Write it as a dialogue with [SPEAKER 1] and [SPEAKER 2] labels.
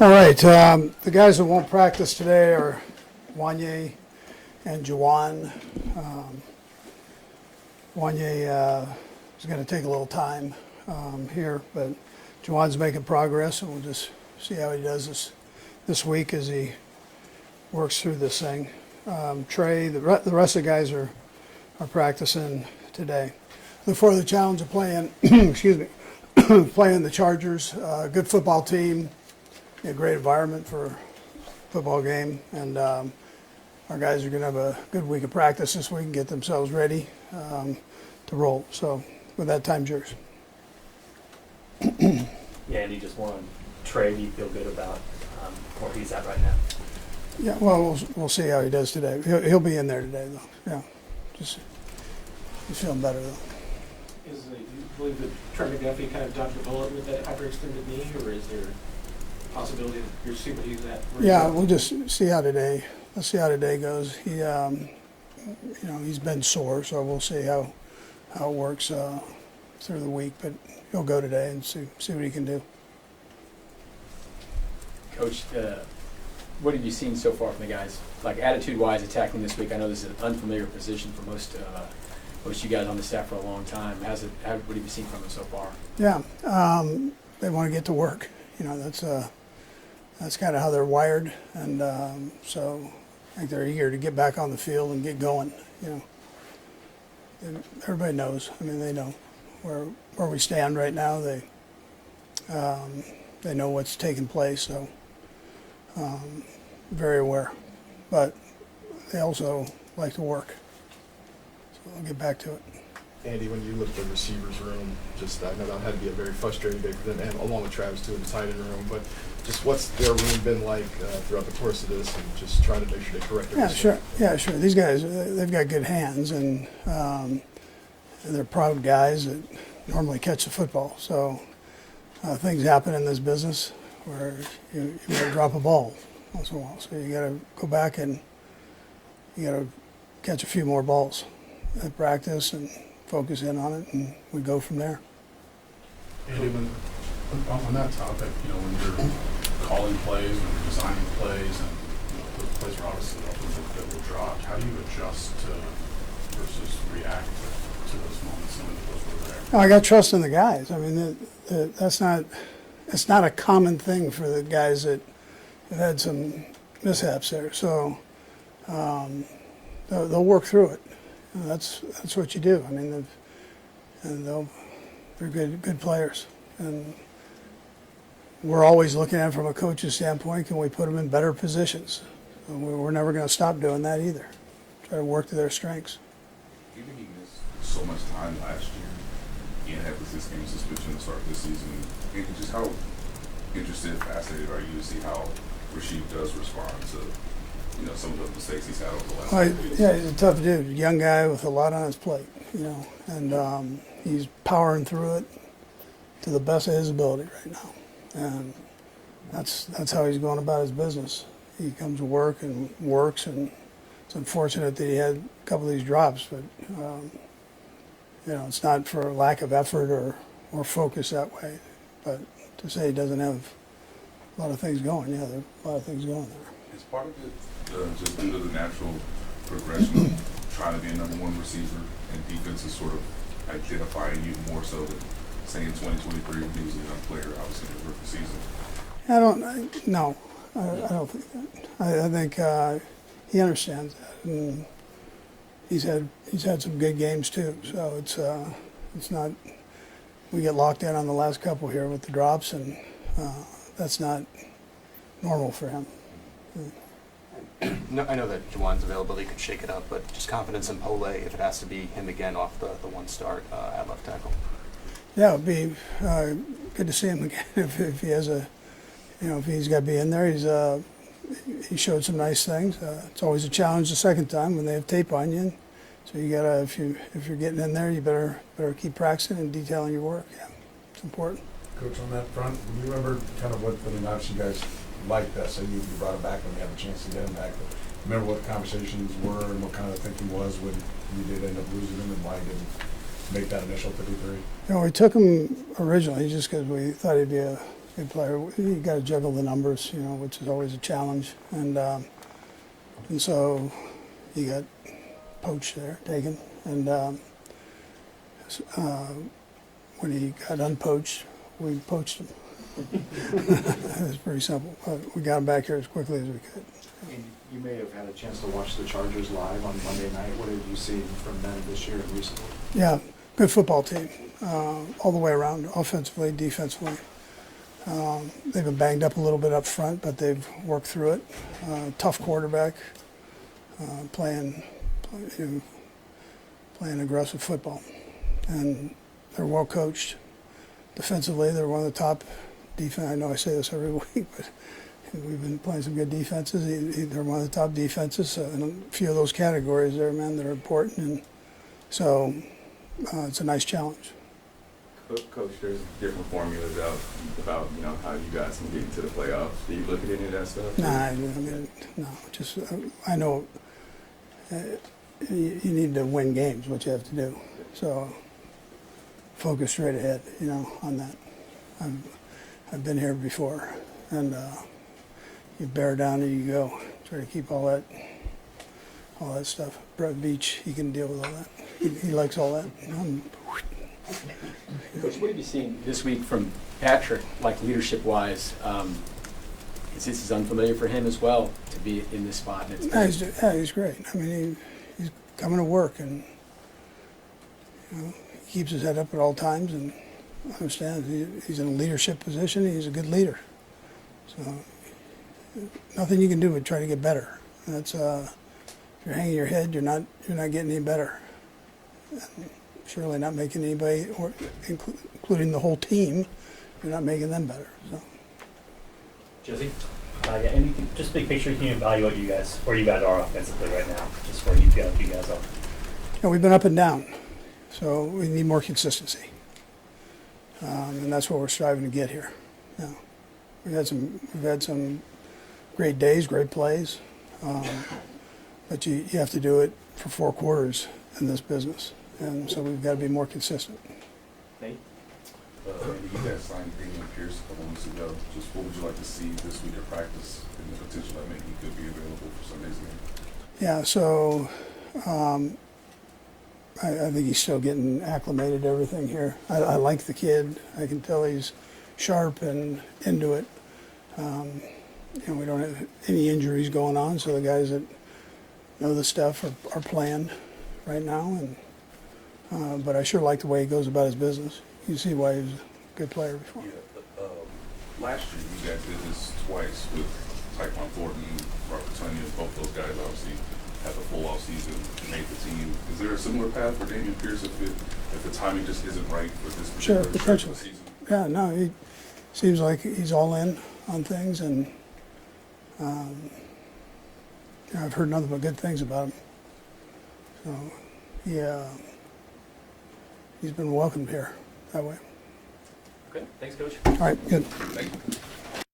[SPEAKER 1] All right, the guys that won't practice today are Wanye and Juwan. Wanye is going to take a little time here, but Juwan's making progress, and we'll just see how he does this week as he works through this thing. Trey, the rest of the guys are practicing today. Look forward to the challenge of playing, excuse me, playing the Chargers. Good football team, a great environment for a football game, and our guys are going to have a good week of practice this week and get themselves ready to roll. So with that, time's yours.
[SPEAKER 2] Yeah, Andy, just one. Trey, do you feel good about where he's at right now?
[SPEAKER 1] Yeah, well, we'll see how he does today. He'll be in there today, though. Yeah, just he's feeling better, though.
[SPEAKER 3] Do you believe that Trey McDuffie kind of dodged the bullet with that hyperextended knee, or is there a possibility that you're seeing what he's at?
[SPEAKER 1] Yeah, we'll just see how today. Let's see how today goes. He, he's been sore, so we'll see how it works through the week. But he'll go today and see what he can do.
[SPEAKER 4] Coach, what have you seen so far from the guys? Like attitude-wise, attacking this week. I know this is an unfamiliar position for most of you guys on the staff for a long time. What have you seen from them so far?
[SPEAKER 1] Yeah, they want to get to work. You know, that's kind of how they're wired, and so I think they're eager to get back on the field and get going. You know, and everybody knows. I mean, they know where we stand right now. They know what's taking place, so very aware. But they also like to work. So I'll get back to it.
[SPEAKER 5] Andy, when you look at the receivers room, I know that had to be a very frustrating day for them, and along with Travis too in the tight end room. But just what's their room been like throughout the course of this, and just trying to make sure they correct their mistakes?
[SPEAKER 1] Yeah, sure. These guys, they've got good hands, and they're proud guys that normally catch the football. So things happen in this business where you got to drop a ball once in a while. So you got to go back and you got to catch a few more balls at practice and focus in on it, and we go from there.
[SPEAKER 6] Andy, on that topic, when you're calling plays, when you're designing plays, and those plays are obviously that will drop, how do you adjust to versus react to those moments when those were there?
[SPEAKER 1] I got trust in the guys. I mean, it's not a common thing for the guys that have had some mishaps there. So they'll work through it. That's what you do. I mean, they're good players, and we're always looking at it from a coach's standpoint. Can we put them in better positions? And we're never going to stop doing that either. Try to work to their strengths.
[SPEAKER 7] Given he missed so much time last year and had the 6 game suspension to start this season, and just how interested, fascinated are you to see how Rasheed does respond to some of the mistakes he's had over the last few weeks?
[SPEAKER 1] Yeah, he's a tough dude, young guy with a lot on his plate, and he's powering through it to the best of his ability right now, and that's how he's going about his business. He comes to work and works, and it's unfortunate that he had a couple of these drops, but it's not for lack of effort or focus that way, but to say he doesn't have a lot of things going, yeah, there are a lot of things going there.
[SPEAKER 7] Is part of it just due to the natural progression of trying to be a number 1 receiver, and defense is sort of identifying you more so than, say, in 2023 when he was a young player, obviously in the rookie season?
[SPEAKER 1] I don't think that. I think he understands that, and he's had some good games too. So it's not. We get locked in on the last couple here with the drops, and that's not normal for him.
[SPEAKER 8] No, I know that Juwan's availability could shake it up, but just confidence in Pole if it has to be him again off the one start at left tackle.
[SPEAKER 1] Yeah, it'd be good to see him again if he has if he's got to be in there. He showed some nice things. It's always a challenge the second time when they have tape on you. So you gotta, if you're getting in there, you better keep practicing and detailing your work. Yeah, it's important.
[SPEAKER 6] Coach, on that front, do you remember kind of what, obviously you guys liked that, so you brought it back when you had a chance to get him back, but remember what the conversations were and what kind of thinking was when you did end up losing him, and why you didn't make that initial 53?
[SPEAKER 1] We took him originally just because we thought he'd be a good player. You got to juggle the numbers, you know, which is always a challenge. And so he got poached there, taken. And when he got unpoached, we poached him. It was pretty simple. We got him back here as quickly as we could.
[SPEAKER 9] And you may have had a chance to watch the Chargers live on Monday night. What have you seen from them this year and recently?
[SPEAKER 1] Yeah, good football team, all the way around, offensively, defensively. They've been banged up a little bit up front, but they've worked through it. Tough quarterback, playing aggressive football, and they're well coached. Defensively, they're one of the top defense. I know I say this every week, but we've been playing some good defenses. They're one of the top defenses in a few of those categories there, man, that are important, and so it's a nice challenge.
[SPEAKER 10] Coach, there's different formulas out about how you guys can get into the playoffs. Do you look at any of that stuff?
[SPEAKER 1] Nah, I mean, no. Just I know you need to win games, what you have to do. So focus straight ahead, on that. I've been here before, and you bear down and you go. Try to keep all that stuff. Brett Beach, he can deal with all that. He likes all that.
[SPEAKER 4] Coach, what have you seen this week from Patrick, like leadership-wise? This is unfamiliar for him as well to be in this spot. And
[SPEAKER 1] He's great. I mean, he's coming to work, and he keeps his head up at all times, and understands he's in a leadership position. He's a good leader. So nothing you can do but try to get better. That's if you're hanging your head, you're not getting any better. And surely not making anybody, or including the whole team, you're not making them better. So.
[SPEAKER 2] Jesse?
[SPEAKER 11] Yeah, anything, just big picture, can you evaluate where you guys are offensively right now, just where you feel like you guys are?
[SPEAKER 1] We've been up and down, so we need more consistency. And that's what we're striving to get here. We've had some great days, great plays, but you have to do it for 4 quarters in this business. And so we've got to be more consistent.
[SPEAKER 2] Nate?
[SPEAKER 7] Andy, you guys signed Damian Pierce a couple weeks ago. Just what would you like to see this week of practice and the potential that maybe he could be available for Sunday's game?
[SPEAKER 1] Yeah, so I think he's still getting acclimated to everything here. I like the kid. I can tell he's sharp and into it. We don't have any injuries going on, so the guys that know the stuff are playing right now. But I sure like the way he goes about his business. You see why he was a good player before.
[SPEAKER 7] Yeah, last year you guys did this twice with Tyquan Thornton, Robert Tonyan. Both those guys obviously had the full off season, made the team. Is there a similar path for Damian Pierce if the timing just isn't right for this particular stretch of the season?
[SPEAKER 1] Yeah, no, he seems like he's all in on things, and I've heard nothing but good things about him. So he's been welcomed here that way.
[SPEAKER 2] Okay, thanks, Coach.
[SPEAKER 1] All right, good.
[SPEAKER 7] Thank you.